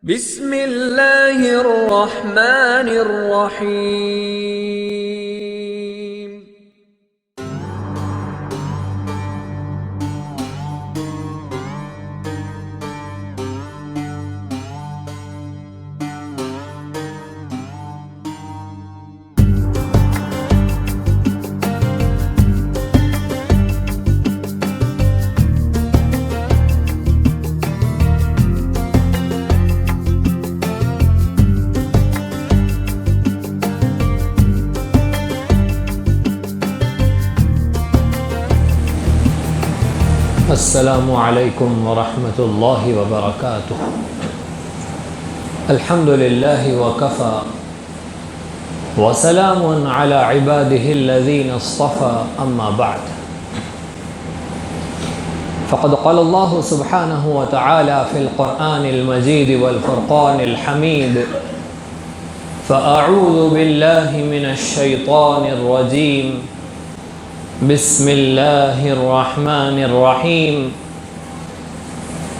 بسم اللہ الرحمن الرحیم۔ السلام علیکم ورحمۃ اللہ وبرکاتہ۔ الحمد للہ وکفى وسلام علی عباده الذین اصطفى اما بعد فقد قال اللہ سبحانہ وتعالی فی القرآن المجید والفرقان الحمید فاعوذ باللہ من الشیطان الرجیم بسم اللہ الرحمن الرحیم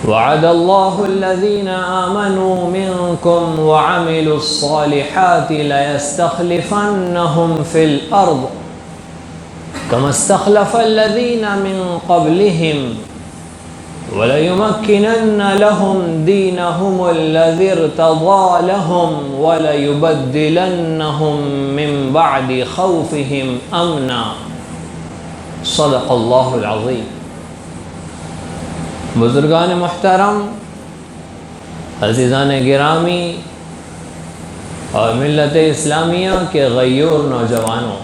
وعد اللہ الذین آمنوا منکم وعملوا الصالحات لیستخلفنہم فی الارض کما استخلف الذین من قبلہم وَلَيُمَكِّنَنَّ لَهُمْ دِينَهُمُ الَّذِي ارْتَضَىٰ لَهُمْ وَلَيُبَدِّلَنَّهُم مِّن بَعْدِ خَوْفِهِمْ أَمْنًا۔ صدق اللہ العظیم۔ بزرگان محترم، عزیزان گرامی اور ملت اسلامیہ کے غیور نوجوانوں،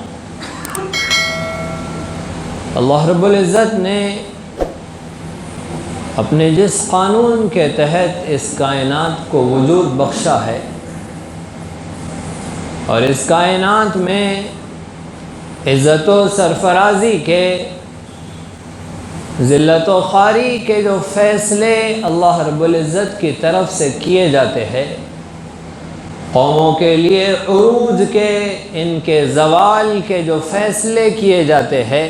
اللہ رب العزت نے اپنے جس قانون کے تحت اس کائنات کو وجود بخشا ہے اور اس کائنات میں عزت و سرفرازی کے، ذلت و خواری کے جو فیصلے اللہ رب العزت کی طرف سے کیے جاتے ہیں، قوموں کے لیے عروج کے، ان کے زوال کے جو فیصلے کیے جاتے ہیں،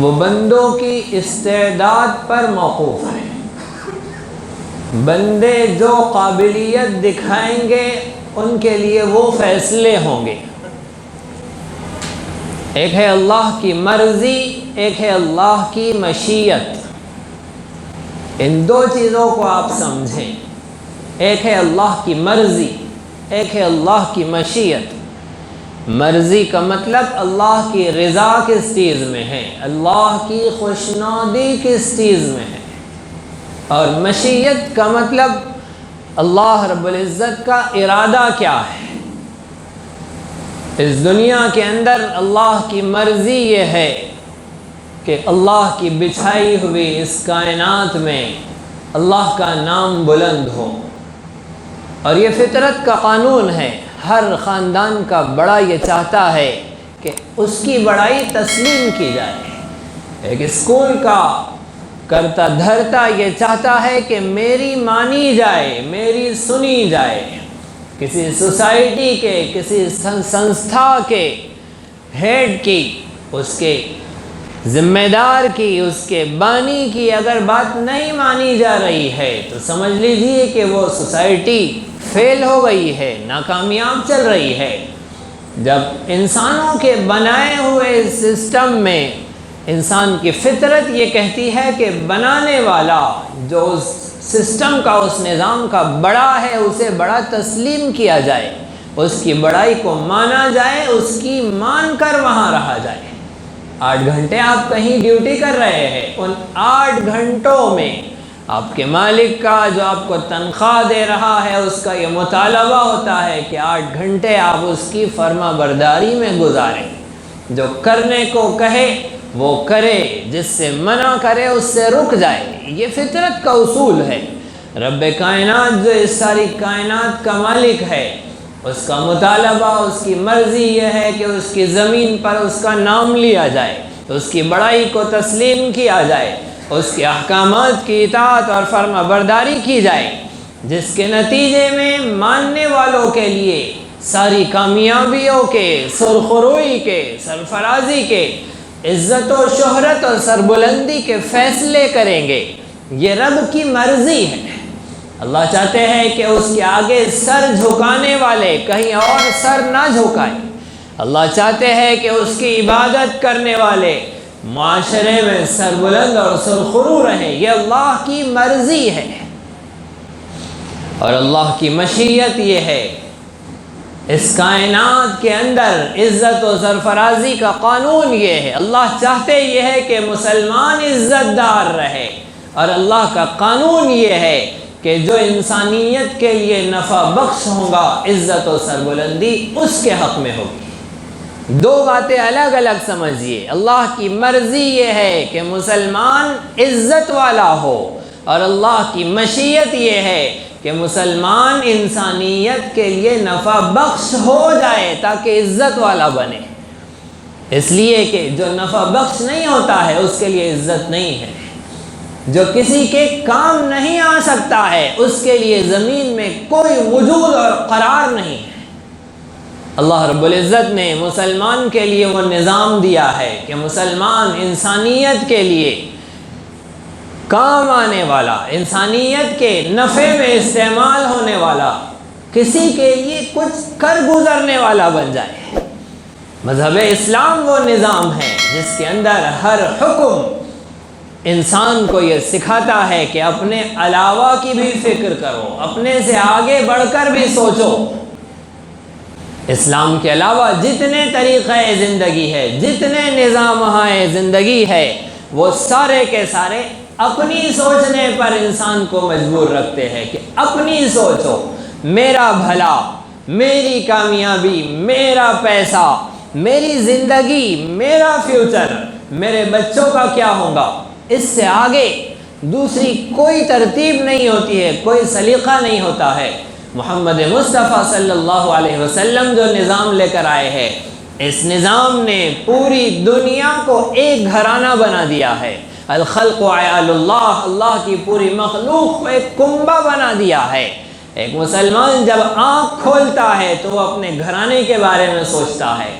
وہ بندوں کی استعداد پر موقوف ہے۔ بندے جو قابلیت دکھائیں گے ان کے لیے وہ فیصلے ہوں گے۔ ایک ہے اللہ کی مرضی، ایک ہے اللہ کی مشیت۔ ان دو چیزوں کو آپ سمجھیں، ایک ہے اللہ کی مرضی، ایک ہے اللہ کی مشیت۔ مرضی کا مطلب اللہ کی رضا کس چیز میں ہے، اللہ کی خوشنودی کس چیز میں ہے، اور مشیت کا مطلب اللہ رب العزت کا ارادہ کیا ہے۔ اس دنیا کے اندر اللہ کی مرضی یہ ہے کہ اللہ کی بچھائی ہوئی اس کائنات میں اللہ کا نام بلند ہو، اور یہ فطرت کا قانون ہے۔ ہر خاندان کا بڑا یہ چاہتا ہے کہ اس کی بڑائی تسلیم کی جائے۔ ایک اسکول کا کرتا دھرتا یہ چاہتا ہے کہ میری مانی جائے، میری سنی جائے۔ کسی سوسائٹی کے، کسی سنستھا کے ہیڈ کی، اس کے ذمہ دار کی، اس کے بانی کی اگر بات نہیں مانی جا رہی ہے تو سمجھ لیجیے کہ وہ سوسائٹی فیل ہو گئی ہے، ناکامیاب چل رہی ہے۔ جب انسانوں کے بنائے ہوئے سسٹم میں انسان کی فطرت یہ کہتی ہے کہ بنانے والا جو اس سسٹم کا، اس نظام کا بڑا ہے، اسے بڑا تسلیم کیا جائے، اس کی بڑائی کو مانا جائے، اس کی مان کر وہاں رہا جائے۔ 8 گھنٹے آپ کہیں ڈیوٹی کر رہے ہیں، ان 8 گھنٹوں میں آپ کے مالک کا جو آپ کو تنخواہ دے رہا ہے، اس کا یہ مطالبہ ہوتا ہے کہ 8 گھنٹے آپ اس کی فرما برداری میں گزاریں۔ جو کرنے کو کہے وہ کرے، جس سے منع کرے اس سے رک جائے۔ یہ فطرت کا اصول ہے۔ رب کائنات جو اس ساری کائنات کا مالک ہے، اس کا مطالبہ، اس کی مرضی یہ ہے کہ اس کی زمین پر اس کا نام لیا جائے، اس کی بڑائی کو تسلیم کیا جائے، اس کے احکامات کی اطاعت اور فرما برداری کی جائے، جس کے نتیجے میں ماننے والوں کے لیے ساری کامیابیوں کے، سرخروئی کے، سرفرازی کے، عزت و شہرت اور سربلندی کے فیصلے کریں گے۔ یہ رب کی مرضی ہے۔ اللہ چاہتے ہیں کہ اس کے آگے سر جھکانے والے کہیں اور سر نہ جھکائیں۔ اللہ چاہتے ہیں کہ اس کی عبادت کرنے والے معاشرے میں سر بلند اور سرخرو رہیں۔ یہ اللہ کی مرضی ہے اور اللہ کی مشیت یہ ہے۔ اس کائنات کے اندر عزت و سرفرازی کا قانون یہ ہے، اللہ چاہتے یہ ہے کہ مسلمان عزت دار رہے، اور اللہ کا قانون یہ ہے کہ جو انسانیت کے لیے نفع بخش ہوگا، عزت و سربلندی اس کے حق میں ہوگی۔ دو باتیں الگ الگ سمجھیے۔ اللہ کی مرضی یہ ہے کہ مسلمان عزت والا ہو، اور اللہ کی مشیت یہ ہے کہ مسلمان انسانیت کے لیے نفع بخش ہو جائے تاکہ عزت والا بنے۔ اس لیے کہ جو نفع بخش نہیں ہوتا ہے اس کے لیے عزت نہیں ہے، جو کسی کے کام نہیں آ سکتا ہے اس کے لیے زمین میں کوئی وجود اور قرار نہیں ہے۔ اللہ رب العزت نے مسلمان کے لیے وہ نظام دیا ہے کہ مسلمان انسانیت کے لیے کام آنے والا، انسانیت کے نفع میں استعمال ہونے والا، کسی کے لیے کچھ کر گزرنے والا بن جائے۔ مذہب اسلام وہ نظام ہے جس کے اندر ہر حکم انسان کو یہ سکھاتا ہے کہ اپنے علاوہ کی بھی فکر کرو، اپنے سے آگے بڑھ کر بھی سوچو۔ اسلام کے علاوہ جتنے طریقے زندگی ہے، جتنے نظام زندگی ہے، وہ سارے کے سارے اپنی سوچنے پر انسان کو مجبور رکھتے ہیں کہ اپنی سوچو، میرا بھلا، میری کامیابی، میرا پیسہ، میری زندگی، میرا فیوچر، میرے بچوں کا کیا ہوگا۔ اس سے آگے دوسری کوئی ترتیب نہیں ہوتی ہے، کوئی سلیقہ نہیں ہوتا ہے۔ محمد مصطفیٰ صلی اللہ علیہ وسلم جو نظام لے کر آئے ہیں، اس نظام نے پوری دنیا کو ایک گھرانہ بنا دیا ہے۔ الخلق عیال اللہ، اللہ کی پوری مخلوق کو ایک کنبہ بنا دیا ہے۔ ایک مسلمان جب آنکھ کھولتا ہے تو وہ اپنے گھرانے کے بارے میں سوچتا ہے،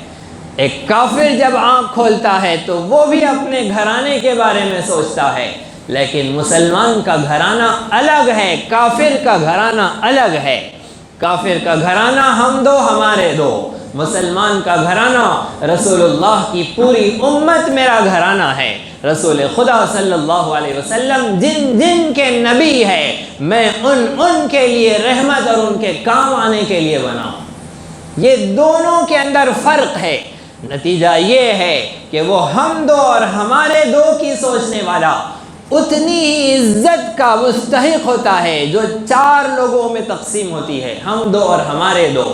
ایک کافر جب آنکھ کھولتا ہے تو وہ بھی اپنے گھرانے کے بارے میں سوچتا ہے۔ لیکن مسلمان کا گھرانہ الگ ہے، کافر کا گھرانہ الگ ہے۔ کافر کا گھرانہ ہم دو ہمارے دو، مسلمان کا گھرانہ رسول اللہ کی پوری امت میرا گھرانہ ہے۔ رسول خدا صلی اللہ علیہ وسلم جن جن کے نبی ہے، میں ان کے لیے رحمت اور ان کے کام آنے کے لیے بنا ہوں۔ یہ دونوں کے اندر فرق ہے۔ نتیجہ یہ ہے کہ وہ ہم دو اور ہمارے دو کی سوچنے والا اتنی ہی عزت کا مستحق ہوتا ہے جو چار لوگوں میں تقسیم ہوتی ہے، ہم دو اور ہمارے دو۔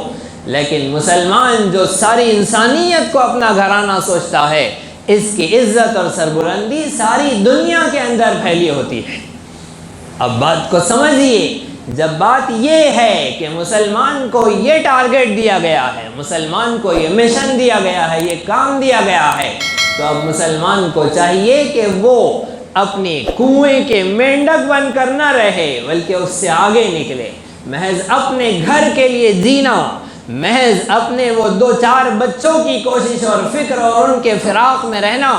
لیکن مسلمان جو ساری انسانیت کو اپنا گھرانہ سوچتا ہے، اس کی عزت اور سربلندی ساری دنیا کے اندر پھیلی ہوتی ہے۔ اب بات کو سمجھیے، جب بات یہ ہے کہ مسلمان کو یہ ٹارگٹ دیا گیا ہے، مسلمان کو یہ مشن دیا گیا ہے، یہ کام دیا گیا ہے، تو اب مسلمان کو چاہیے کہ وہ اپنی کنویں کے مینڈک بن کر نہ رہے، بلکہ اس سے آگے نکلے۔ محض اپنے گھر کے لیے جینا، محض اپنے وہ دو چار بچوں کی کوشش اور فکر اور ان کے فراق میں رہنا،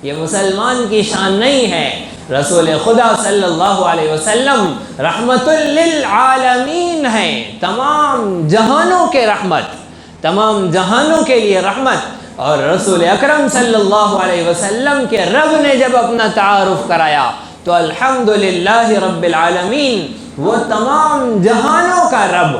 یہ مسلمان کی شان نہیں ہے۔ رسول خدا صلی اللہ علیہ وسلم رحمت للعالمین ہیں، تمام جہانوں کے رحمت، تمام جہانوں کے لیے رحمت۔ اور رسول اکرم صلی اللہ علیہ وسلم کے رب نے جب اپنا تعارف کرایا تو الحمدللہ رب العالمین، وہ تمام جہانوں کا رب،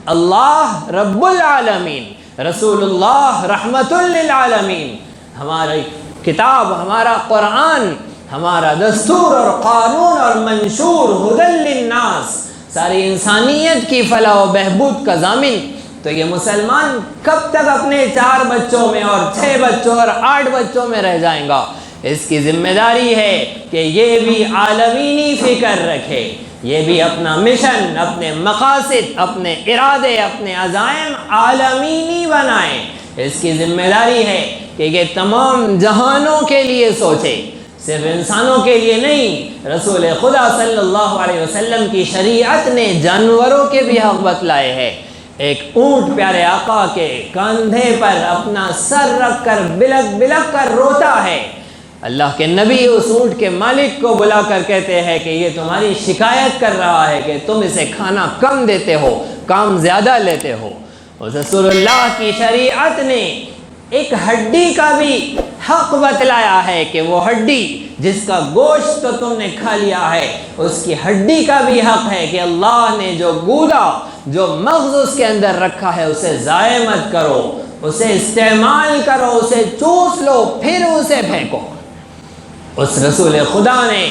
اللہ رب العالمین، رسول اللہ رحمت للعالمین۔ ہماری کتاب، ہمارا قرآن، ہمارا دستور اور قانون اور منشور ہدی للناس، ساری انسانیت کی فلاح و بہبود کا ضامن۔ تو یہ مسلمان کب تک اپنے 4 بچوں میں اور 6 بچوں اور 8 بچوں میں رہ جائیں گا؟ اس کی ذمہ داری ہے کہ یہ بھی عالمینی فکر رکھے، یہ بھی اپنا مشن، اپنے مقاصد، اپنے ارادے، اپنے عزائم عالمینی بنائیں۔ اس کی ذمہ داری ہے کہ یہ تمام جہانوں کے لیے سوچے، صرف انسانوں کے لیے نہیں۔ رسول خدا صلی اللہ علیہ وسلم کی شریعت نے جانوروں کے بھی حق بتلائے ہیں۔ ایک اونٹ پیارے آقا کے کاندھے پر اپنا سر رکھ کر بلک بلک کر روتا ہے، اللہ کے نبی اس اونٹ کے مالک کو بلا کر کہتے ہیں کہ یہ تمہاری شکایت کر رہا ہے کہ تم اسے کھانا کم دیتے ہو، کام زیادہ لیتے ہو۔ رسول اللہ کی شریعت نے ایک ہڈی کا بھی حق بتلایا ہے کہ وہ ہڈی جس کا گوشت تو تم نے کھا لیا ہے، اس کی ہڈی کا بھی حق ہے کہ اللہ نے جو گودا، جو مغز اس کے اندر رکھا ہے، اسے ضائع مت کرو، اسے استعمال کرو، اسے چوس لو پھر اسے پھینکو۔ اس رسول خدا نے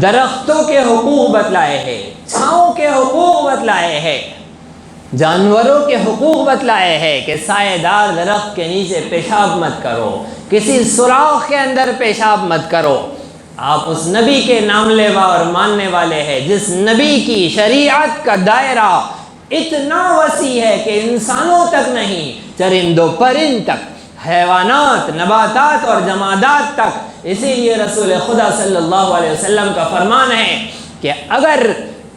درختوں کے حقوق بتلائے ہیں، چھاؤں کے حقوق بتلائے ہیں، جانوروں کے حقوق بتلائے ہیں کہ سائے دار درخت کے نیچے پیشاب مت کرو، کسی سوراخ کے اندر پیشاب مت کرو۔ آپ اس نبی کے نام لیوا اور ماننے والے ہیں جس نبی کی شریعت کا دائرہ اتنا وسیع ہے کہ انسانوں تک نہیں، چرندوں پرند تک، حیوانات، نباتات اور جمادات تک۔ اسی لیے رسول خدا صلی اللہ علیہ وسلم کا فرمان ہے کہ اگر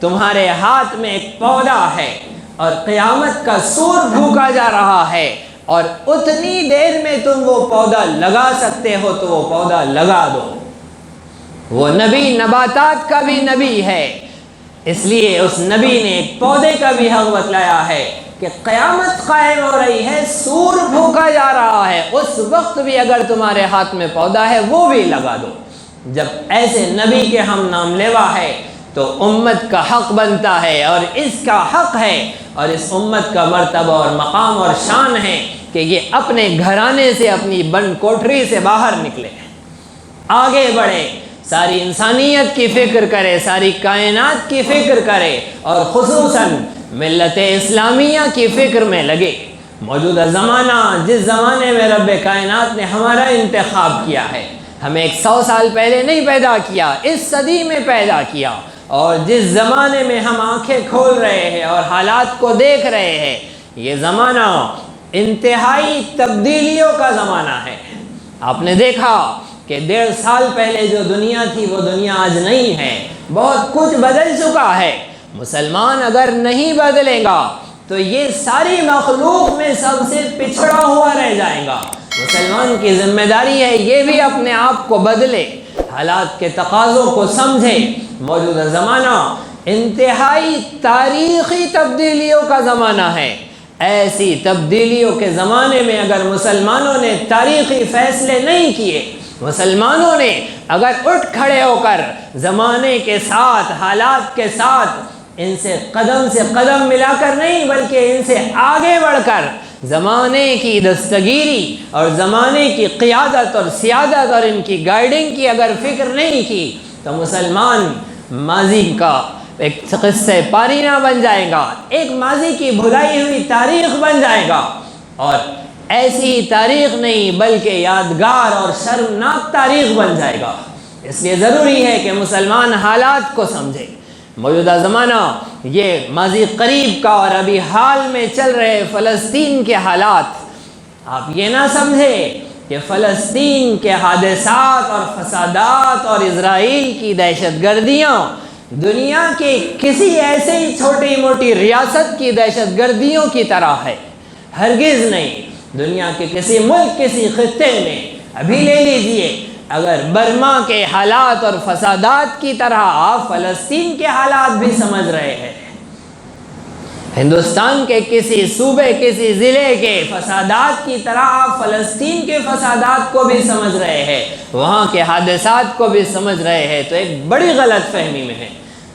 تمہارے ہاتھ میں ایک پودا ہے اور قیامت کا سور بھوکا جا رہا ہے اور اتنی دیر میں تم وہ پودا لگا سکتے ہو تو وہ پودا لگا دو۔ وہ نبی نباتات کا بھی نبی ہے، اس لیے اس نبی نے ایک پودے کا بھی حق بتلایا ہے کہ قیامت قائم ہو رہی ہے، سور بھوکا جا رہا ہے، اس وقت بھی اگر تمہارے ہاتھ میں پودا ہے وہ بھی لگا دو۔ جب ایسے نبی کے ہم نام لیوا ہے تو امت کا حق بنتا ہے، اور اس کا حق ہے اور اس امت کا مرتبہ اور مقام اور شان ہے کہ یہ اپنے گھرانے سے، اپنی بند کوٹری سے باہر نکلے، آگے بڑھے، ساری انسانیت کی فکر کرے، ساری کائنات کی فکر کرے، اور خصوصاً ملت اسلامیہ کی فکر میں لگے۔ موجودہ زمانہ، جس زمانے میں رب کائنات نے ہمارا انتخاب کیا ہے، ہمیں 100 سال پہلے نہیں پیدا کیا، اس صدی میں پیدا کیا، اور جس زمانے میں ہم آنکھیں کھول رہے ہیں اور حالات کو دیکھ رہے ہیں، یہ زمانہ انتہائی تبدیلیوں کا زمانہ ہے۔ آپ نے دیکھا کہ 1.5 سال پہلے جو دنیا تھی وہ دنیا آج نہیں ہے، بہت کچھ بدل چکا ہے۔ مسلمان اگر نہیں بدلے گا تو یہ ساری مخلوق میں سب سے پچھڑا ہوا رہ جائے گا۔ مسلمان کی ذمہ داری ہے یہ بھی اپنے آپ کو بدلے، حالات کے تقاضوں کو سمجھے۔ موجودہ زمانہ انتہائی تاریخی تبدیلیوں کا زمانہ ہے۔ ایسی تبدیلیوں کے زمانے میں اگر مسلمانوں نے تاریخی فیصلے نہیں کیے، مسلمانوں نے اگر اٹھ کھڑے ہو کر زمانے کے ساتھ، حالات کے ساتھ، ان سے قدم ملا کر نہیں بلکہ ان سے آگے بڑھ کر زمانے کی دستگیری اور زمانے کی قیادت اور سیادت اور ان کی گائیڈنگ کی اگر فکر نہیں کی تو مسلمان ماضی کا ایک قصے پارینہ بن جائے گا، ایک ماضی کی بھلائی ہوئی تاریخ بن جائے گا، اور ایسی تاریخ نہیں بلکہ یادگار اور شرمناک تاریخ بن جائے گا۔ اس لیے ضروری ہے کہ مسلمان حالات کو سمجھے۔ موجودہ زمانہ یہ ماضی قریب کا اور ابھی حال میں چل رہے فلسطین کے حالات، آپ یہ نہ سمجھے کہ فلسطین کے حادثات اور فسادات اور اسرائیل کی دہشت گردیاں دنیا کے کسی ایسے ہی چھوٹی موٹی ریاست کی دہشت گردیوں کی طرح ہے، ہرگز نہیں۔ دنیا کے کسی ملک، کسی خطے میں ابھی لے لیجئے، اگر برما کے حالات اور فسادات کی طرح آپ فلسطین کے حالات بھی سمجھ رہے ہیں، ہندوستان کے کسی صوبے، کسی ضلع کے فسادات کی طرح آپ فلسطین کے فسادات کو بھی سمجھ رہے ہیں، وہاں کے حادثات کو بھی سمجھ رہے ہیں، تو ایک بڑی غلط فہمی میں ہے۔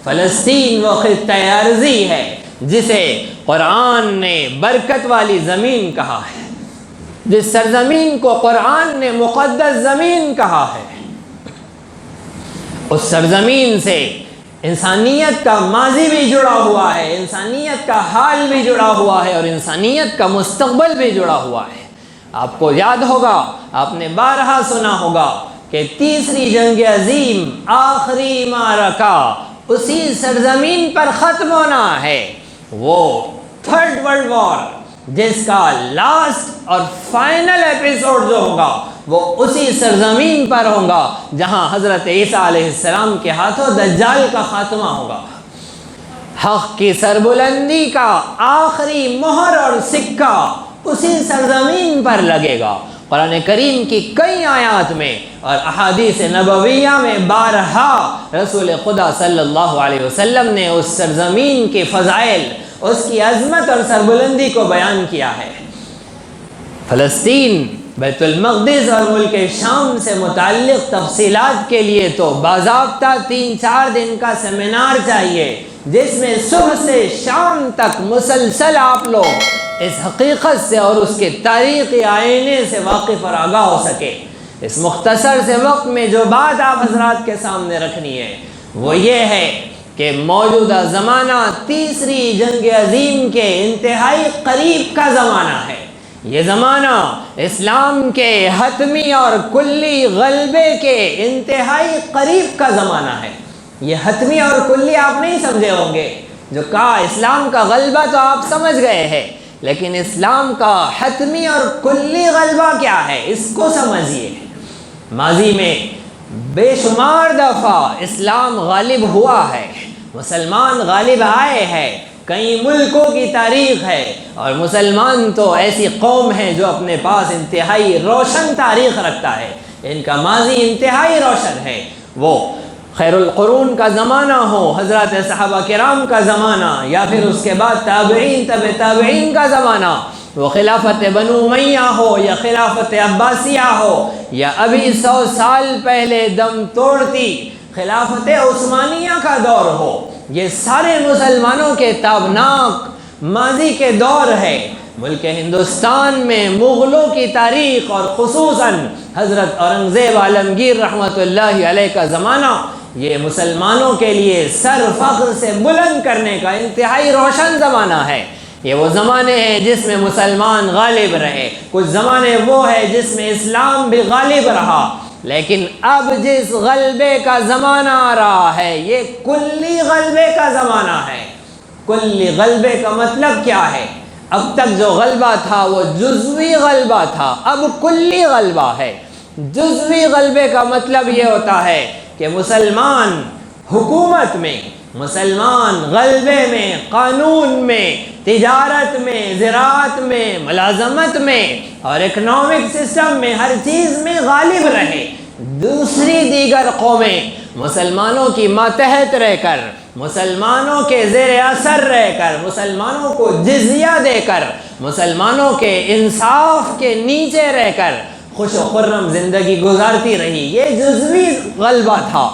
فلسطین وہ خطہ ارضی ہے جسے قرآن نے برکت والی زمین کہا ہے، جس سرزمین کو قرآن نے مقدس زمین کہا ہے۔ اس سرزمین سے انسانیت کا ماضی بھی جڑا ہوا ہے، انسانیت کا حال بھی جڑا ہوا ہے، اور انسانیت کا مستقبل بھی جڑا ہوا ہے۔ آپ کو یاد ہوگا، آپ نے بارہا سنا ہوگا کہ تیسری جنگ عظیم، آخری معرکہ اسی سرزمین پر ختم ہونا ہے، وہ تھرڈ ورلڈ وار، جس کا لاسٹ اور فائنل ایپیسوڈ جو ہوگا وہ اسی سرزمین پر ہوگا جہاں حضرت عیسیٰ علیہ السلام کے ہاتھوں دجال کا خاتمہ ہوگا۔ حق کی سربلندی کا آخری مہر اور سکہ اسی سرزمین پر لگے گا، قرآن کریم کی کئی آیات میں اور احادیث نبویہ میں بارہا رسول خدا صلی اللہ علیہ وسلم نے اس سرزمین کے فضائل، اس کی عظمت اور سربلندی کو بیان کیا ہے۔ فلسطین، بیت المقدس اور ملک شام سے متعلق تفصیلات کے لیے تو باضابطہ 3-4 دن کا سیمینار چاہیے، جس میں صبح سے شام تک مسلسل آپ لوگ اس حقیقت سے اور اس کے تاریخی آئینے سے واقف اور آگاہ ہو سکے۔ اس مختصر سے وقت میں جو بات آپ حضرات کے سامنے رکھنی ہے وہ یہ ہے کہ موجودہ زمانہ تیسری جنگ عظیم کے انتہائی قریب کا زمانہ ہے۔ یہ زمانہ اسلام کے حتمی اور کلی غلبے کے انتہائی قریب کا زمانہ ہے۔ یہ حتمی اور کلی آپ نہیں سمجھے ہوں گے، جو کہا اسلام کا غلبہ تو آپ سمجھ گئے ہیں، لیکن اسلام کا حتمی اور کلی غلبہ کیا ہے اس کو سمجھیے۔ ماضی میں بے شمار دفعہ اسلام غالب ہوا ہے، مسلمان غالب آئے ہیں، کئی ملکوں کی تاریخ ہے، اور مسلمان تو ایسی قوم ہے جو اپنے پاس انتہائی روشن تاریخ رکھتا ہے، ان کا ماضی انتہائی روشن ہے۔ وہ خیر القرون کا زمانہ ہو، حضرات صحابہ کرام کا زمانہ، یا پھر اس کے بعد تابعین، تبع تابعین کا زمانہ، وہ خلافت بنو امیہ ہو یا خلافت عباسیہ ہو، یا ابھی 100 سال پہلے دم توڑتی خلافت عثمانیہ کا دور ہو، یہ سارے مسلمانوں کے تابناک ماضی کے دور ہے۔ ملک ہندوستان میں مغلوں کی تاریخ اور خصوصاً حضرت اورنگزیب عالمگیر رحمۃ اللہ علیہ کا زمانہ، یہ مسلمانوں کے لیے سر فخر سے بلند کرنے کا انتہائی روشن زمانہ ہے۔ یہ وہ زمانے ہیں جس میں مسلمان غالب رہے، کچھ زمانے وہ ہے جس میں اسلام بھی غالب رہا، لیکن اب جس غلبے کا زمانہ آ رہا ہے یہ کلی غلبے کا زمانہ ہے۔ کلی غلبے کا مطلب کیا ہے؟ اب تک جو غلبہ تھا وہ جزوی غلبہ تھا، اب کلی غلبہ ہے۔ جزوی غلبے کا مطلب یہ ہوتا ہے کہ مسلمان حکومت میں، مسلمان غلبے میں، قانون میں، تجارت میں، زراعت میں، ملازمت میں اور اکنامک سسٹم میں، ہر چیز میں غالب رہے۔ دوسری دیگر قومیں مسلمانوں کی ماتحت رہ کر، مسلمانوں کے زیر اثر رہ کر، مسلمانوں کو جزیہ دے کر، مسلمانوں کے انصاف کے نیچے رہ کر خوش و خرم زندگی گزارتی رہی۔ یہ جزوی غلبہ تھا،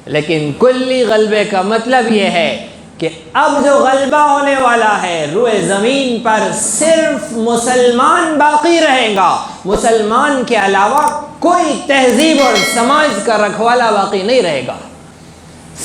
لیکن کلی غلبے کا مطلب یہ ہے کہ اب جو غلبہ ہونے والا ہے روئے زمین پر صرف مسلمان باقی رہیں گا، مسلمان کے علاوہ کوئی تہذیب اور سماج کا رکھوالا باقی نہیں رہے گا۔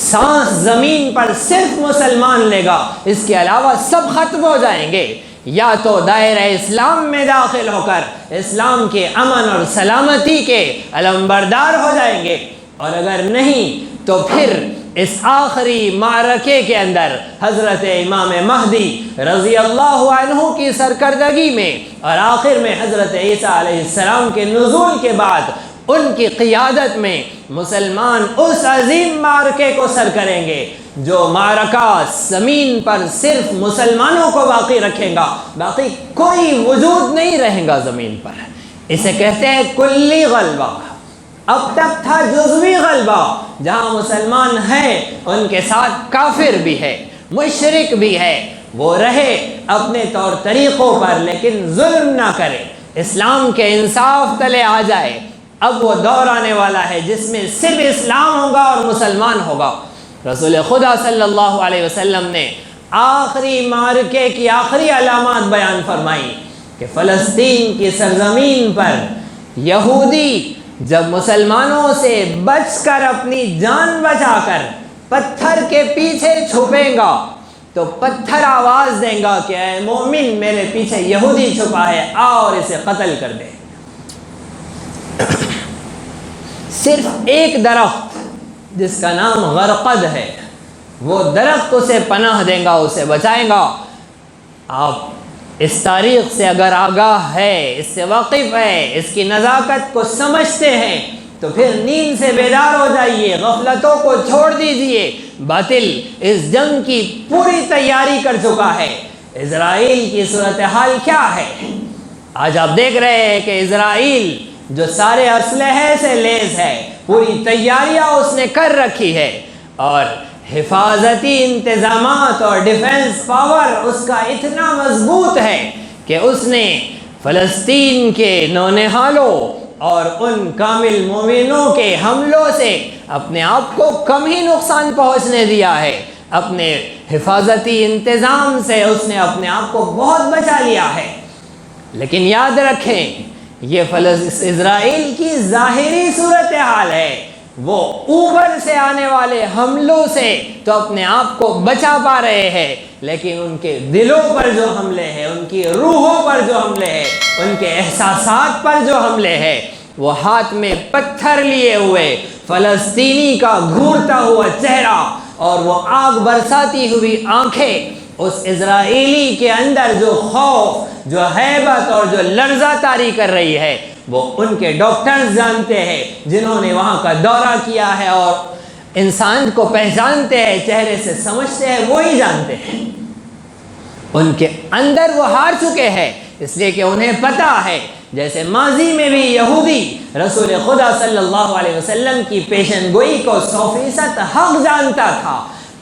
سانس زمین پر صرف مسلمان لے گا، اس کے علاوہ سب ختم ہو جائیں گے، یا تو دائرہ اسلام میں داخل ہو کر اسلام کے امن اور سلامتی کے علمبردار ہو جائیں گے، اور اگر نہیں تو پھر اس آخری معرکے کے اندر حضرت امام مہدی رضی اللہ عنہ کی سرکردگی میں اور آخر میں حضرت عیسیٰ علیہ السلام کے نزول کے بعد ان کی قیادت میں مسلمان اس عظیم معرکے کو سر کریں گے جو معرکہ زمین پر صرف مسلمانوں کو باقی رکھے گا، باقی کوئی وجود نہیں رہے گا زمین پر۔ اسے کہتے ہیں کلی غلبہ۔ اب تک تھا جزوی غلبہ، جہاں مسلمان ہیں ان کے ساتھ کافر بھی ہے، مشرک بھی ہے، وہ رہے اپنے طور طریقوں پر لیکن ظلم نہ کرے، اسلام کے انصاف تلے آ جائے۔ اب وہ دور آنے والا ہے جس میں صرف اسلام ہوگا اور مسلمان ہوگا۔ رسول خدا صلی اللہ علیہ وسلم نے آخری معرکے کی آخری علامات بیان فرمائی کہ فلسطین کی سرزمین پر یہودی جب مسلمانوں سے بچ کر اپنی جان بچا کر پتھر کے پیچھے چھپے گا تو پتھر آواز دیں گا کہ اے مومن میرے پیچھے یہودی چھپا ہے، آ اور اسے قتل کر دے۔ صرف ایک درخت جس کا نام غرقد ہے، وہ درخت اسے پناہ دے گا، اسے بچائے گا۔ آپ اس تاریخ سے اگر آگاہ ہے، اس سے واقف ہے، اس کی نزاکت کو سمجھتے ہیں تو پھر نیند سے بیدار ہو جائیے، غفلتوں کو چھوڑ دیجئے۔ باطل اس جنگ کی پوری تیاری کر چکا ہے۔ اسرائیل کی صورتحال کیا ہے؟ آج آپ دیکھ رہے ہیں کہ اسرائیل جو سارے اسلحے سے لیس ہے، پوری تیاریاں اس نے کر رکھی ہے، اور حفاظتی انتظامات اور ڈیفنس پاور اس کا اتنا مضبوط ہے کہ اس نے فلسطین کے نونہالوں اور ان کامل مومنوں کے حملوں سے اپنے آپ کو کم ہی نقصان پہنچنے دیا ہے۔ اپنے حفاظتی انتظام سے اس نے اپنے آپ کو بہت بچا لیا ہے۔ لیکن یاد رکھیں، یہ اسرائیل کی ظاہری صورتحال ہے، وہ اوپر سے آنے والے حملوں سے تو اپنے آپ کو بچا پا رہے ہیں، لیکن ان کے دلوں پر جو حملے ہیں، ان کی روحوں پر جو حملے ہیں، ان کے احساسات پر جو حملے ہیں، وہ ہاتھ میں پتھر لیے ہوئے فلسطینی کا گھورتا ہوا چہرہ اور وہ آگ برساتی ہوئی آنکھیں، اس اسرائیلی کے اندر جو خوف، جو ہیبت اور جو لرزہ طاری کر رہی ہے، وہ ان کے ڈاکٹرز جانتے ہیں جنہوں نے وہاں کا دورہ کیا ہے اور انسان کو پہچانتے ہیں، چہرے سے سمجھتے ہیں، وہی جانتے ہیں۔ ان کے اندر وہ ہار چکے ہیں، اس لیے کہ انہیں پتہ ہے، جیسے ماضی میں بھی یہودی رسول خدا صلی اللہ علیہ وسلم کی پیشن گوئی کو 100% حق جانتا تھا،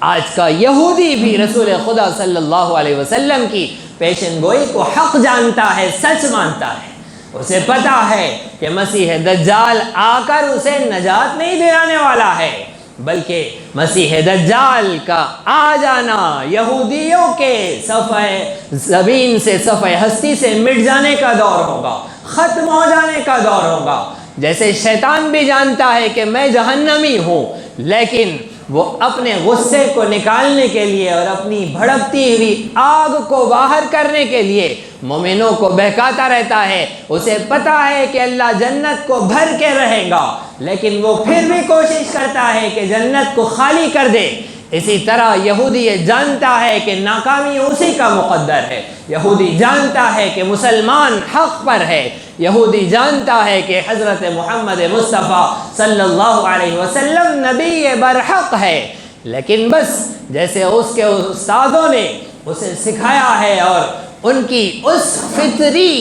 آج کا یہودی بھی رسول خدا صلی اللہ علیہ وسلم کی پیشن گوئی کو حق جانتا ہے، سچ مانتا ہے۔ اسے پتہ ہے کہ مسیح دجال آ کر اسے نجات نہیں دلانے والا ہے، بلکہ مسیح دجال کا آ جانا یہودیوں کے صفحہ زمین سے، صفحہ ہستی سے مٹ جانے کا دور ہوگا، ختم ہو جانے کا دور ہوگا۔ جیسے شیطان بھی جانتا ہے کہ میں جہنمی ہوں، لیکن وہ اپنے غصے کو نکالنے کے لیے اور اپنی بھڑکتی ہوئی آگ کو باہر کرنے کے لیے مومنوں کو بہکاتا رہتا ہے۔ اسے پتہ ہے کہ اللہ جنت کو بھر کے رہے گا، لیکن وہ پھر بھی کوشش کرتا ہے کہ جنت کو خالی کر دے۔ اسی طرح یہودی یہ جانتا ہے کہ ناکامی اسی کا مقدر ہے، یہودی جانتا ہے کہ مسلمان حق پر ہے، یہودی جانتا ہے کہ حضرت محمد مصطفیٰ صلی اللہ علیہ وسلم نبی برحق ہے، لیکن بس جیسے اس کے استادوں نے اسے سکھایا ہے اور ان کی اس فطری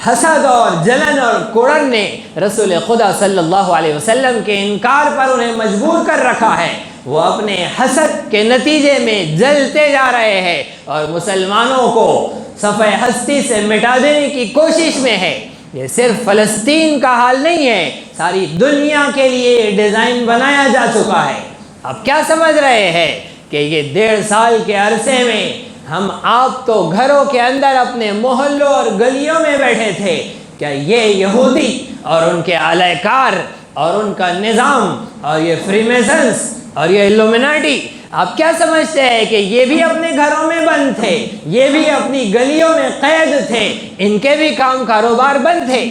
حسد اور جلن اور کوڑن نے رسول خدا صلی اللہ علیہ وسلم کے انکار پر انہیں مجبور کر رکھا ہے، وہ اپنے حسد کے نتیجے میں جلتے جا رہے ہیں اور مسلمانوں کو صفحہ ہستی سے مٹا دینے کی کوشش میں ہے۔ یہ صرف فلسطین کا حال نہیں ہے، ساری دنیا کے لیے ڈیزائن بنایا جا چکا ہے۔ آپ کیا سمجھ رہے ہیں کہ یہ 1.5 سال کے عرصے میں ہم آپ تو گھروں کے اندر اپنے محلوں اور گلیوں میں بیٹھے تھے، کیا یہ یہودی اور ان کے اعلی کار اور ان کا نظام اور یہ فری میسنز اور یہ الومناٹی، آپ کیا سمجھتے ہیں کہ یہ بھی اپنے گھروں میں بند تھے، یہ بھی اپنی گلیوں میں قید تھے، ان کے بھی کام کاروبار بند تھے؟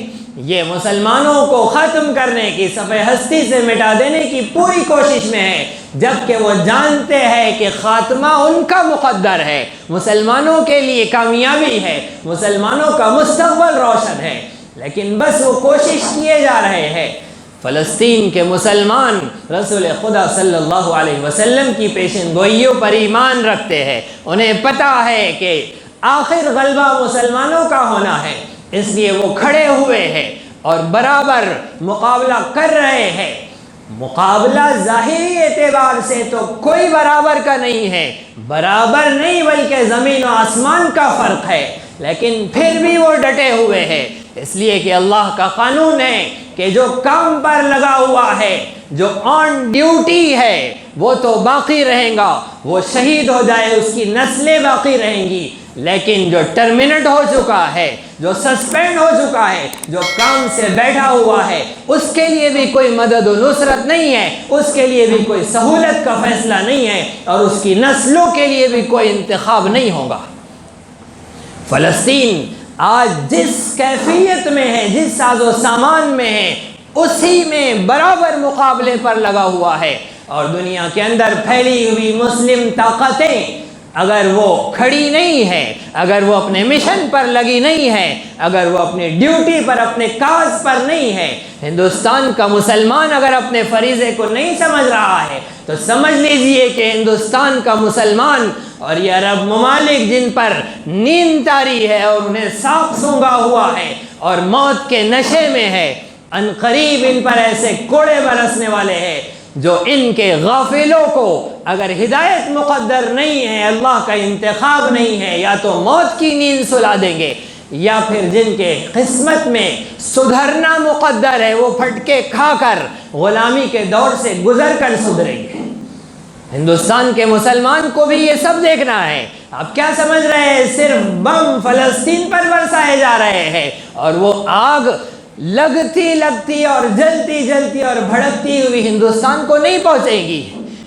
یہ مسلمانوں کو ختم کرنے کی، صفحہ ہستی سے مٹا دینے کی پوری کوشش میں ہے، جبکہ وہ جانتے ہیں کہ خاتمہ ان کا مقدر ہے، مسلمانوں کے لیے کامیابی ہے، مسلمانوں کا مستقبل روشن ہے، لیکن بس وہ کوشش کیے جا رہے ہیں۔ فلسطین کے مسلمان رسول خدا صلی اللہ علیہ وسلم کی پیشن گوئیوں پر ایمان رکھتے ہیں، انہیں پتہ ہے کہ آخر غلبہ مسلمانوں کا ہونا ہے، اس لیے وہ کھڑے ہوئے ہیں اور برابر مقابلہ کر رہے ہیں۔ مقابلہ ظاہری اعتبار سے تو کوئی برابر کا نہیں ہے، برابر نہیں بلکہ زمین و آسمان کا فرق ہے، لیکن پھر بھی وہ ڈٹے ہوئے ہیں، اس لیے کہ اللہ کا قانون ہے کہ جو کام پر لگا ہوا ہے، جو آن ڈیوٹی ہے، وہ تو باقی رہے گا، وہ شہید ہو جائے اس کی نسلیں باقی رہیں گی، لیکن جو ٹرمینٹ ہو چکا ہے، جو سسپینڈ ہو چکا ہے، جو کام سے بیٹھا ہوا ہے، اس کے لیے بھی کوئی مدد و نصرت نہیں ہے، اس کے لیے بھی کوئی سہولت کا فیصلہ نہیں ہے، اور اس کی نسلوں کے لیے بھی کوئی انتخاب نہیں ہوگا۔ فلسطین آج جس کیفیت میں ہے، جس ساز و سامان میں ہے، اسی میں برابر مقابلے پر لگا ہوا ہے، اور دنیا کے اندر پھیلی ہوئی مسلم طاقتیں اگر وہ کھڑی نہیں ہے، اگر وہ اپنے مشن پر لگی نہیں ہے، اگر وہ اپنے ڈیوٹی پر، اپنے کاز پر نہیں ہے، ہندوستان کا مسلمان اگر اپنے فریضے کو نہیں سمجھ رہا ہے تو سمجھ لیجئے کہ ہندوستان کا مسلمان اور یہ عرب ممالک جن پر نیند طاری ہے اور انہیں سانپ سونگھا ہوا ہے اور موت کے نشے میں ہے، عنقریب ان پر ایسے کوڑے برسنے والے ہیں جو ان کے غافلوں کو اگر ہدایت مقدر نہیں ہے، اللہ کا انتخاب نہیں ہے، یا تو موت کی نیند سلا دیں گے، یا پھر جن کے قسمت میں سدھرنا مقدر ہے وہ پھٹکے کھا کر غلامی کے دور سے گزر کر سدھریں گے۔ ہندوستان کے مسلمان کو بھی یہ سب دیکھنا ہے۔ آپ کیا سمجھ رہے ہیں صرف بم فلسطین پر برسائے جا رہے ہیں اور وہ آگ لگتی اور جلتی اور بھڑکتی ہوئی ہندوستان کو نہیں پہنچے گی؟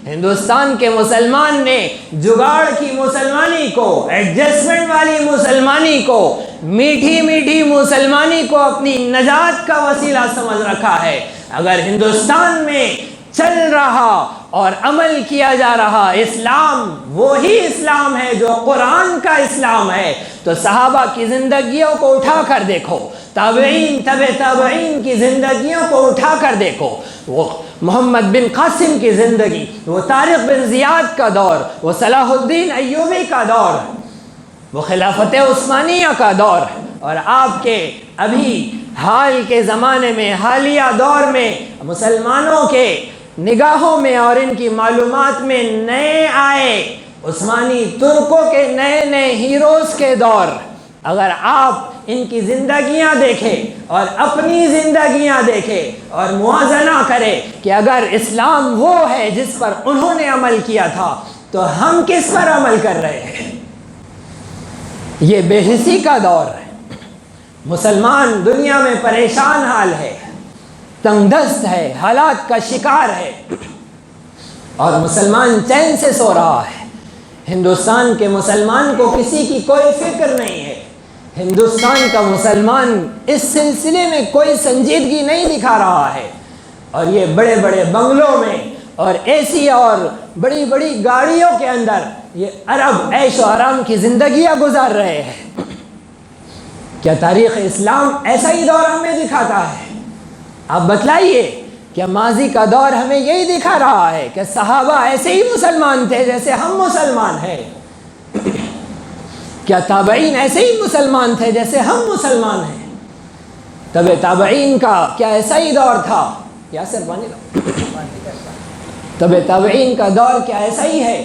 ہندوستان کے مسلمان نے جگاڑ کی مسلمانی کو، ایڈجسٹمنٹ والی مسلمانی کو، میٹھی مسلمانی کو اپنی نجات کا وسیلہ سمجھ رکھا ہے۔ اگر ہندوستان میں چل رہا اور عمل کیا جا رہا اسلام وہی اسلام ہے جو قرآن کا اسلام ہے تو صحابہ کی زندگیوں کو اٹھا کر دیکھو، تابعین تابعین کی زندگیوں کو اٹھا کر دیکھو، وہ محمد بن قاسم کی زندگی، وہ طارق بن زیاد کا دور، وہ صلاح الدین ایوبی کا دور، وہ خلافت عثمانیہ کا دور، اور آپ کے ابھی حال کے زمانے میں، حالیہ دور میں مسلمانوں کے نگاہوں میں اور ان کی معلومات میں نئے آئے عثمانی ترکوں کے نئے ہیروز کے دور، اگر آپ ان کی زندگیاں دیکھیں اور اپنی زندگیاں دیکھیں اور موازنہ کریں کہ اگر اسلام وہ ہے جس پر انہوں نے عمل کیا تھا تو ہم کس پر عمل کر رہے ہیں؟ یہ بے حسی کا دور ہے۔ مسلمان دنیا میں پریشان حال ہے، تنگ دست ہے، حالات کا شکار ہے، اور مسلمان چین سے سو رہا ہے۔ ہندوستان کے مسلمان کو کسی کی کوئی فکر نہیں ہے۔ ہندوستان کا مسلمان اس سلسلے میں کوئی سنجیدگی نہیں دکھا رہا ہے، اور یہ بڑے بڑے بنگلوں میں اور اے سی اور بڑی بڑی گاڑیوں کے اندر یہ عرب عیش و آرام کی زندگیاں گزار رہے ہیں۔ کیا تاریخ اسلام ایسا ہی دور ہمیں دکھاتا ہے؟ آپ بتلائیے، کیا ماضی کا دور ہمیں یہی دکھا رہا ہے کہ صحابہ ایسے ہی مسلمان تھے جیسے ہم مسلمان ہیں؟ کیا تابعین ایسے ہی مسلمان تھے جیسے ہم مسلمان ہیں؟ تبع تابعین کا کیا ایسا ہی دور تھا؟ یاسر پانی لو۔ تبع تابعین کا دور کیا ایسا ہی ہے؟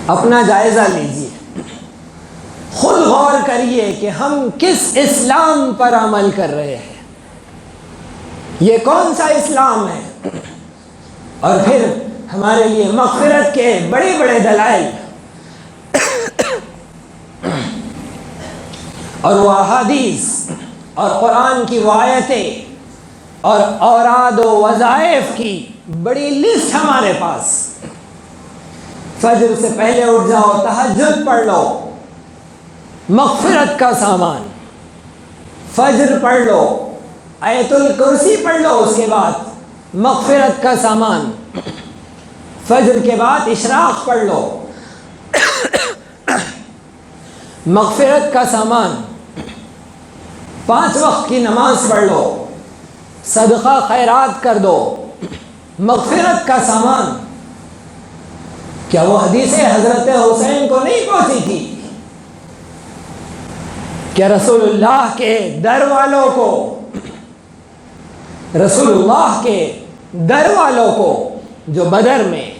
اپنا جائزہ لیجیے، خود غور کریے کہ ہم کس اسلام پر عمل کر رہے ہیں، یہ کون سا اسلام ہے؟ اور پھر ہمارے لیے مغفرت کے بڑے بڑے دلائل اور وہ احادیث اور قرآن کی وہ آیتیں اور اوراد و وظائف کی بڑی لسٹ ہمارے پاس۔ فجر سے پہلے اٹھ جاؤ، تہجد پڑھ لو، مغفرت کا سامان، فجر پڑھ لو، آیت الکرسی پڑھ لو، اس کے بعد مغفرت کا سامان، فجر کے بعد اشراق پڑھ لو، مغفرت کا سامان، 5 وقت کی نماز پڑھ لو، صدقہ خیرات کر دو، مغفرت کا سامان۔ کیا وہ حدیثیں حضرت حسین کو نہیں پہنچی تھی؟ کیا رسول اللہ کے در والوں کو، رسول اللہ کے در والوں کو جو بدر میں،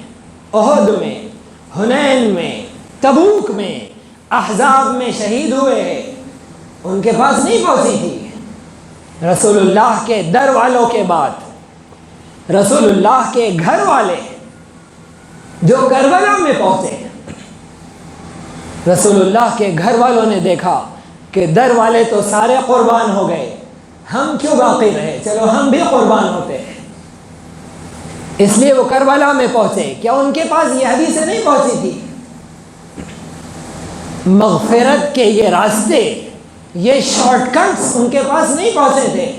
احد میں، حنین میں، تبوک میں، احزاب میں شہید ہوئے ہیں، ان کے پاس نہیں پہنچی تھی؟ رسول اللہ کے در والوں کے بعد رسول اللہ کے گھر والے جو کربلا میں پہنچے، رسول اللہ کے گھر والوں نے دیکھا کہ در والے تو سارے قربان ہو گئے، ہم کیوں باقی رہے، چلو ہم بھی قربان ہوتے ہیں، اس لیے وہ کربلا میں پہنچے۔ کیا ان کے پاس یہ حدیثیں نہیں پہنچی تھی؟ مغفرت کے یہ راستے، یہ شارٹ کٹس ان کے پاس نہیں پہنچے تھے،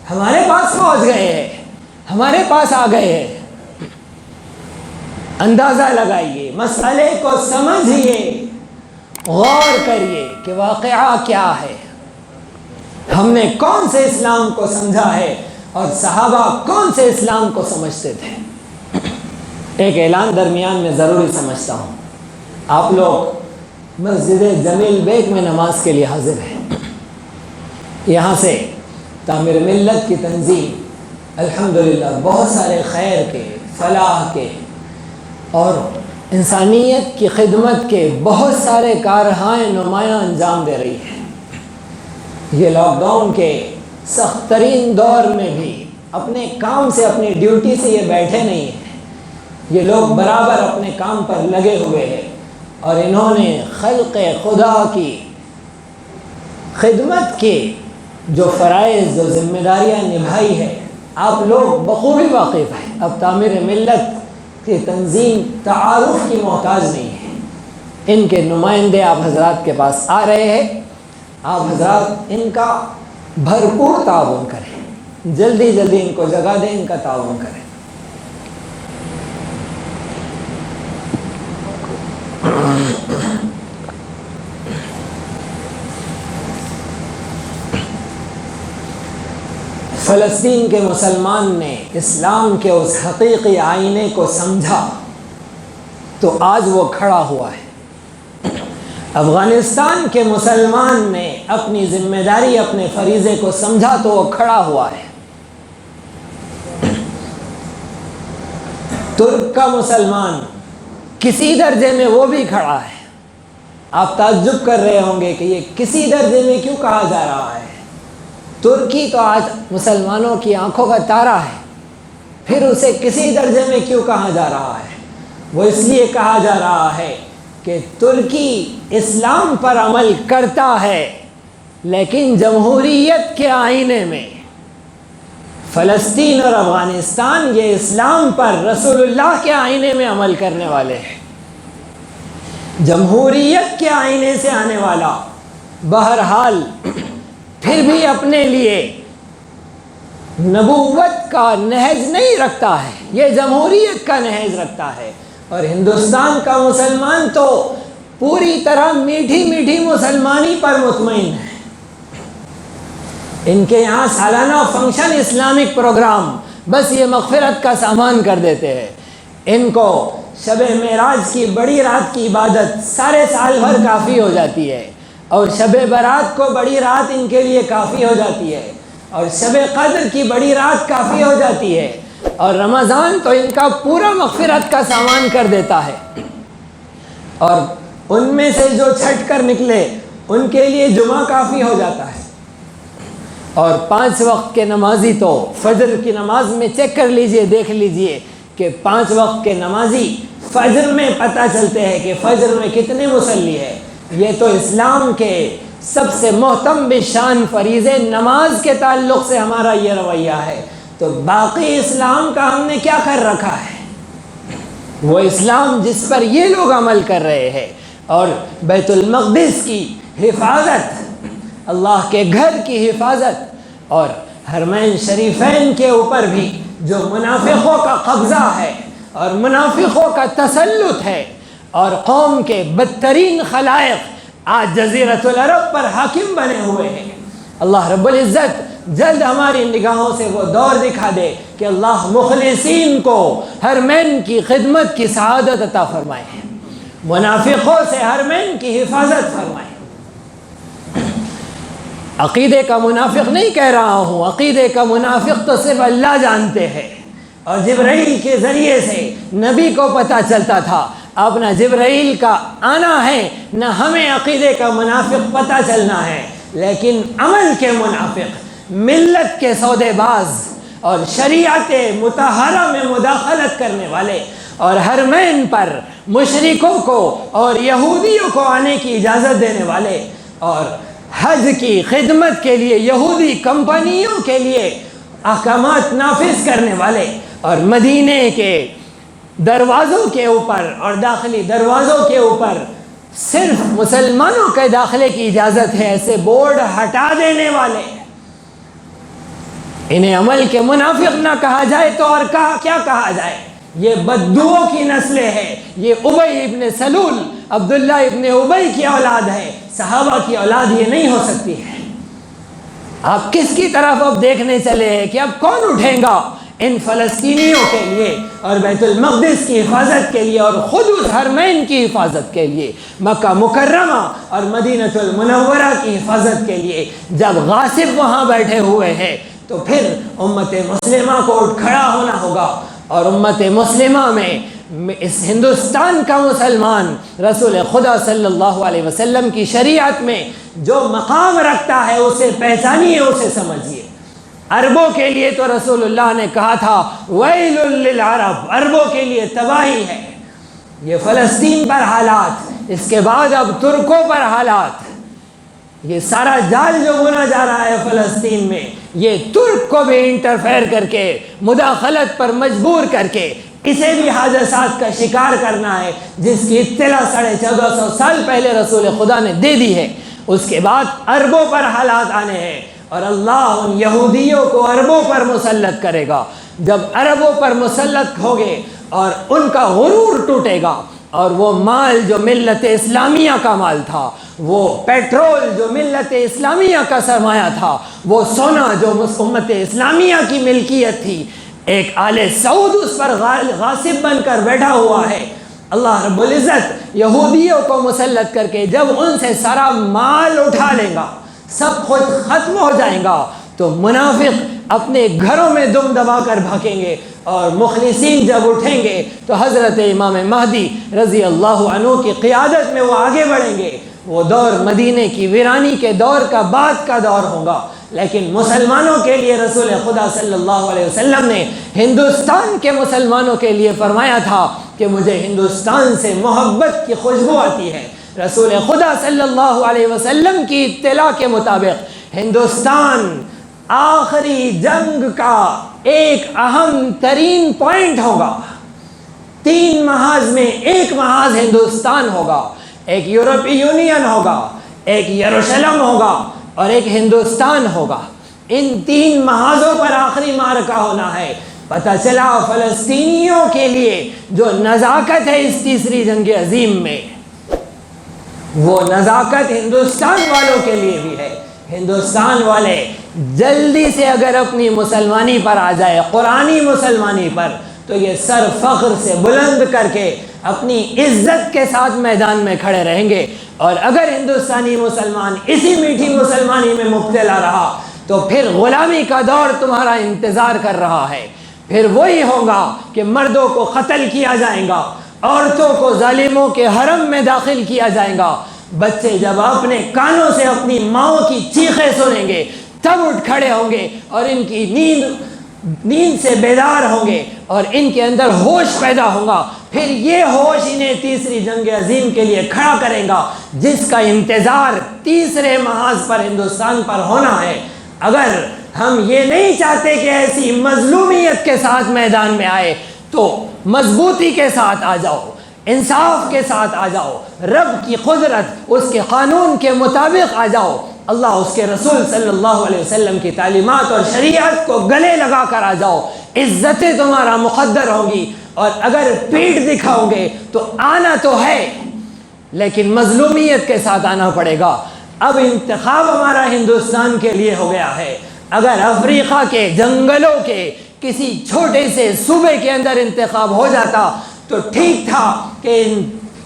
ہمارے پاس پہنچ گئے ہیں۔ ہمارے پاس آ گئے ہیں. اندازہ لگائیے، مسئلے کو سمجھیے، غور کریے کہ واقعہ کیا ہے، ہم نے کون سے اسلام کو سمجھا ہے اور صحابہ کون سے اسلام کو سمجھتے تھے. ایک اعلان درمیان میں ضروری سمجھتا ہوں. آپ لوگ مسجد جمیل بیگ میں نماز کے لیے حاضر ہیں. یہاں سے تعمیر ملت کی تنظیم الحمدللہ بہت سارے خیر کے، فلاح کے اور انسانیت کی خدمت کے بہت سارے کارہائے نمایاں انجام دے رہی ہے. یہ لاک ڈاؤن کے سخت ترین دور میں بھی اپنے کام سے، اپنی ڈیوٹی سے یہ بیٹھے نہیں ہیں. یہ لوگ برابر اپنے کام پر لگے ہوئے ہیں اور انہوں نے خلق خدا کی خدمت کے جو فرائض، جو ذمہ داریاں نبھائی ہے، آپ لوگ بخوبی واقف ہیں. اب تعمیر ملت کی تنظیم تعارف کی محتاج نہیں ہے. ان کے نمائندے آپ حضرات کے پاس آ رہے ہیں. آپ حضرات ان کا بھرپور تعاون کریں، جلدی جلدی ان کو جگہ دیں، ان کا تعاون کریں. فلسطین کے مسلمان نے اسلام کے اس حقیقی آئینے کو سمجھا تو آج وہ کھڑا ہوا ہے. افغانستان کے مسلمان نے اپنی ذمہ داری، اپنے فریضے کو سمجھا تو وہ کھڑا ہوا ہے. ترک کا مسلمان کسی درجے میں وہ بھی کھڑا ہے. آپ تعجب کر رہے ہوں گے کہ یہ کسی درجے میں کیوں کہا جا رہا ہے. ترکی تو آج مسلمانوں کی آنکھوں کا تارا ہے، پھر اسے کسی درجے میں کیوں کہا جا رہا ہے؟ وہ اس لیے کہا جا رہا ہے کہ ترکی اسلام پر عمل کرتا ہے لیکن جمہوریت کے آئینے میں. فلسطین اور افغانستان یہ اسلام پر، رسول اللہ کے آئینے میں عمل کرنے والے ہیں. جمہوریت کے آئینے سے آنے والا بہرحال پھر بھی اپنے لیے نبوت کا نہج نہیں رکھتا ہے، یہ جمہوریت کا نہج رکھتا ہے. اور ہندوستان کا مسلمان تو پوری طرح میٹھی میٹھی مسلمانی پر مطمئن ہے. ان کے یہاں سالانہ فنکشن اسلامک پروگرام بس یہ مغفرت کا سامان کر دیتے ہیں. ان کو شب معراج کی بڑی رات کی عبادت سارے سال بھر کافی ہو جاتی ہے، اور شب برات کو بڑی رات ان کے لیے کافی ہو جاتی ہے، اور شب قدر کی بڑی رات کافی ہو جاتی ہے، اور رمضان تو ان کا پورا مغفرت کا سامان کر دیتا ہے. اور ان میں سے جو چھٹ کر نکلے ان کے لیے جمعہ کافی ہو جاتا ہے. اور 5 وقت کے نمازی تو فجر کی نماز میں چیک کر لیجئے، دیکھ لیجئے کہ 5 وقت کے نمازی فجر میں پتہ چلتے ہیں کہ فجر میں کتنے مصلی ہے. یہ تو اسلام کے سب سے محتم بشان فریضے نماز کے تعلق سے ہمارا یہ رویہ ہے. تو باقی اسلام کا ہم نے کیا کر رکھا ہے؟ وہ اسلام جس پر یہ لوگ عمل کر رہے ہیں، اور بیت المقدس کی حفاظت، اللہ کے گھر کی حفاظت، اور حرمین شریفین کے اوپر بھی جو منافقوں کا قبضہ ہے اور منافقوں کا تسلط ہے، اور قوم کے بدترین خلائق آج جزیرۃ العرب پر حاکم بنے ہوئے ہیں. اللہ رب العزت جلد ہماری نگاہوں سے وہ دور دکھا دے کہ اللہ مخلصین کو حرمین کی خدمت کی سعادت عطا فرمائے، منافقوں سے حرمین کی حفاظت فرمائے. عقیدے کا منافق نہیں کہہ رہا ہوں، عقیدے کا منافق تو صرف اللہ جانتے ہیں. اور جبرائیل کے ذریعے سے نبی کو پتہ چلتا تھا. اب نہ جبرائیل کا آنا ہے، نہ ہمیں عقیدے کا منافق پتہ چلنا ہے، لیکن عمل کے منافق، ملت کے سودے باز اور شریعت مطہرہ میں مداخلت کرنے والے، اور حرمین پر مشرکوں کو اور یہودیوں کو آنے کی اجازت دینے والے، اور حج کی خدمت کے لیے یہودی کمپنیوں کے لیے احکامات نافذ کرنے والے، اور مدینے کے دروازوں کے اوپر اور داخلی دروازوں کے اوپر صرف مسلمانوں کے داخلے کی اجازت ہے ایسے بورڈ ہٹا دینے والے. انہیں عمل کے منافق نہ کہا جائے تو اور کیا کہا جائے؟ یہ بددعوں کی نسلیں ہیں، یہ ابی ابن سلول، عبداللہ ابن ابی کی اولاد ہے، صحابہ کی اولاد یہ نہیں ہو سکتی ہے۔ آپ کس کی طرف اب دیکھنے چلے ہیں کہ اب کون اٹھیں گا ان فلسطینیوں کے لیے اور بیت المقدس کی حفاظت کے لیے اور خود اس حرمین کی حفاظت کے لیے، مکہ مکرمہ اور مدینہ المنورہ کی حفاظت کے لیے؟ جب غاصب وہاں بیٹھے ہوئے ہیں تو پھر امت مسلمہ کو اٹھ کھڑا ہونا ہوگا، اور امت مسلمہ میں اس ہندوستان کا مسلمان رسول خدا صلی اللہ علیہ وسلم کی شریعت میں جو مقام رکھتا ہے اسے پہچانیے، اسے سمجھیے۔ عربوں کے لیے تو رسول اللہ نے کہا تھا ویل للعرب، عربوں کے لیے تباہی ہے۔ یہ فلسطین پر حالات، اس کے بعد اب ترکوں پر حالات، یہ سارا جال جو بنا جا رہا ہے فلسطین میں، یہ ترک کو بھی انٹرفیئر کر کے مداخلت پر مجبور کر کے اسے بھی حادثات کا شکار کرنا ہے، جس کی اطلاع 1450 سال پہلے رسول خدا نے دے دی ہے۔ اس کے بعد عربوں پر حالات آنے ہیں اور اللہ ان یہودیوں کو عربوں پر مسلط کرے گا۔ جب عربوں پر مسلط ہوگے اور ان کا غرور ٹوٹے گا، اور وہ مال جو ملت اسلامیہ کا مال تھا، وہ پیٹرول جو ملت اسلامیہ کا سرمایہ تھا، وہ سونا جو امت اسلامیہ کی ملکیت تھی، ایک آل سعود اس پر غاصب بن کر بیٹھا ہوا ہے۔ اللہ رب العزت یہودیوں کو مسلط کر کے جب ان سے سارا مال اٹھا لے گا، سب خود ختم ہو جائیں گا، تو منافق اپنے گھروں میں دم دبا کر بھاگیں گے، اور مخلصین جب اٹھیں گے تو حضرت امام مہدی رضی اللہ عنہ کی قیادت میں وہ آگے بڑھیں گے۔ وہ دور مدینے کی ویرانی کے دور کا بعد کا دور ہوگا، لیکن مسلمانوں کے لیے رسول خدا صلی اللہ علیہ وسلم نے ہندوستان کے مسلمانوں کے لیے فرمایا تھا کہ مجھے ہندوستان سے محبت کی خوشبو آتی ہے۔ رسول خدا صلی اللہ علیہ وسلم کی اطلاع کے مطابق ہندوستان آخری جنگ کا ایک اہم ترین پوائنٹ ہوگا۔ 3 محاذ میں ایک محاذ ہندوستان ہوگا، ایک یورپی یونین ہوگا، ایک یروشلم ہوگا اور ایک ہندوستان ہوگا۔ ان 3 محاذوں پر آخری معرکہ ہونا ہے۔ پتہ چلا فلسطینیوں کے لیے جو نزاکت ہے اس تیسری جنگ عظیم میں، وہ نزاکت ہندوستان والوں کے لیے بھی ہے۔ ہندوستان والے جلدی سے اگر اپنی مسلمانی پر آ جائے، قرآنی مسلمانی پر، تو یہ سر فخر سے بلند کر کے اپنی عزت کے ساتھ میدان میں کھڑے رہیں گے۔ اور اگر ہندوستانی مسلمان اسی میٹھی مسلمانی میں مبتلا رہا تو پھر غلامی کا دور تمہارا انتظار کر رہا ہے۔ پھر وہی ہوگا کہ مردوں کو قتل کیا جائے گا، عورتوں کو ظالموں کے حرم میں داخل کیا جائے گا۔ بچے جب اپنے کانوں سے اپنی ماؤں کی چیخیں سنیں گے تب اٹھ کھڑے ہوں گے اور ان کی نیند سے بیدار ہوں گے اور ان کے اندر ہوش پیدا ہوگا۔ پھر یہ ہوش انہیں تیسری جنگ عظیم کے لیے کھڑا کرے گا، جس کا انتظار تیسرے محاذ پر ہندوستان پر ہونا ہے۔ اگر ہم یہ نہیں چاہتے کہ ایسی مظلومیت کے ساتھ میدان میں آئے تو مضبوطی کے ساتھ آ جاؤ، انصاف کے ساتھ آ جاؤ، رب کی قدرت اس کے قانون کے مطابق آ جاؤ، اللہ اس کے رسول صلی اللہ علیہ وسلم کی تعلیمات اور شریعت کو گلے لگا کر آ جاؤ۔ عزتیں تمہارا مقدر ہوں گی، اور اگر پیٹ دکھاؤ گے تو آنا تو ہے لیکن مظلومیت کے ساتھ آنا پڑے گا۔ اب انتخاب ہمارا ہندوستان کے لیے ہو گیا ہے۔ اگر افریقہ کے جنگلوں کے کسی چھوٹے سے صوبے کے اندر انتخاب ہو جاتا تو ٹھیک تھا کہ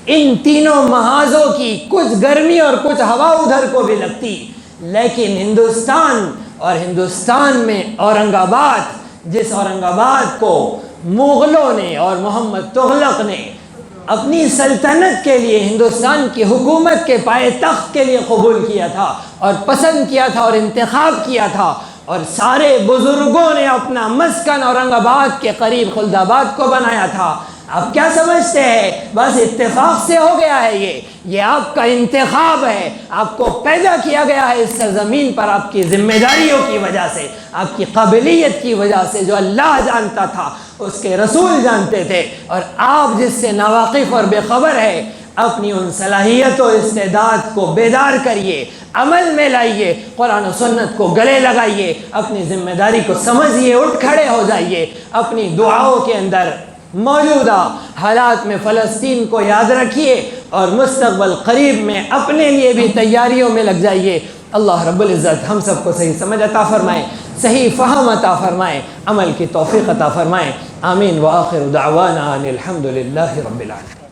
ان تینوں محاذوں کی کچھ گرمی اور کچھ ہوا ادھر کو بھی لگتی، لیکن ہندوستان میں اورنگ آباد، جس اورنگ آباد کو مغلوں نے اور محمد تغلق نے اپنی سلطنت کے لیے، ہندوستان کی حکومت کے پائے تخت کے لیے قبول کیا تھا اور پسند کیا تھا اور انتخاب کیا تھا، اور سارے بزرگوں نے اپنا مسکن اورنگ آباد کے قریب خلد آباد کو بنایا تھا۔ آپ کیا سمجھتے ہیں بس اتفاق سے ہو گیا ہے؟ یہ آپ کا انتخاب ہے، آپ کو پیدا کیا گیا ہے اس سرزمین پر آپ کی ذمہ داریوں کی وجہ سے، آپ کی قابلیت کی وجہ سے، جو اللہ جانتا تھا، اس کے رسول جانتے تھے، اور آپ جس سے ناواقف اور بے خبر ہے، اپنی ان صلاحیت و استعداد کو بیدار کریے، عمل میں لائیے، قرآن و سنت کو گلے لگائیے، اپنی ذمہ داری کو سمجھیے، اٹھ کھڑے ہو جائیے، اپنی دعاؤں کے اندر موجودہ حالات میں فلسطین کو یاد رکھیے اور مستقبل قریب میں اپنے لیے بھی تیاریوں میں لگ جائیے۔ اللہ رب العزت ہم سب کو صحیح سمجھ عطا فرمائے، صحیح فہم عطا فرمائے، عمل کی توفیق عطا فرمائے۔ آمین وآخر دعوانا ان الحمد للہ رب العالمین۔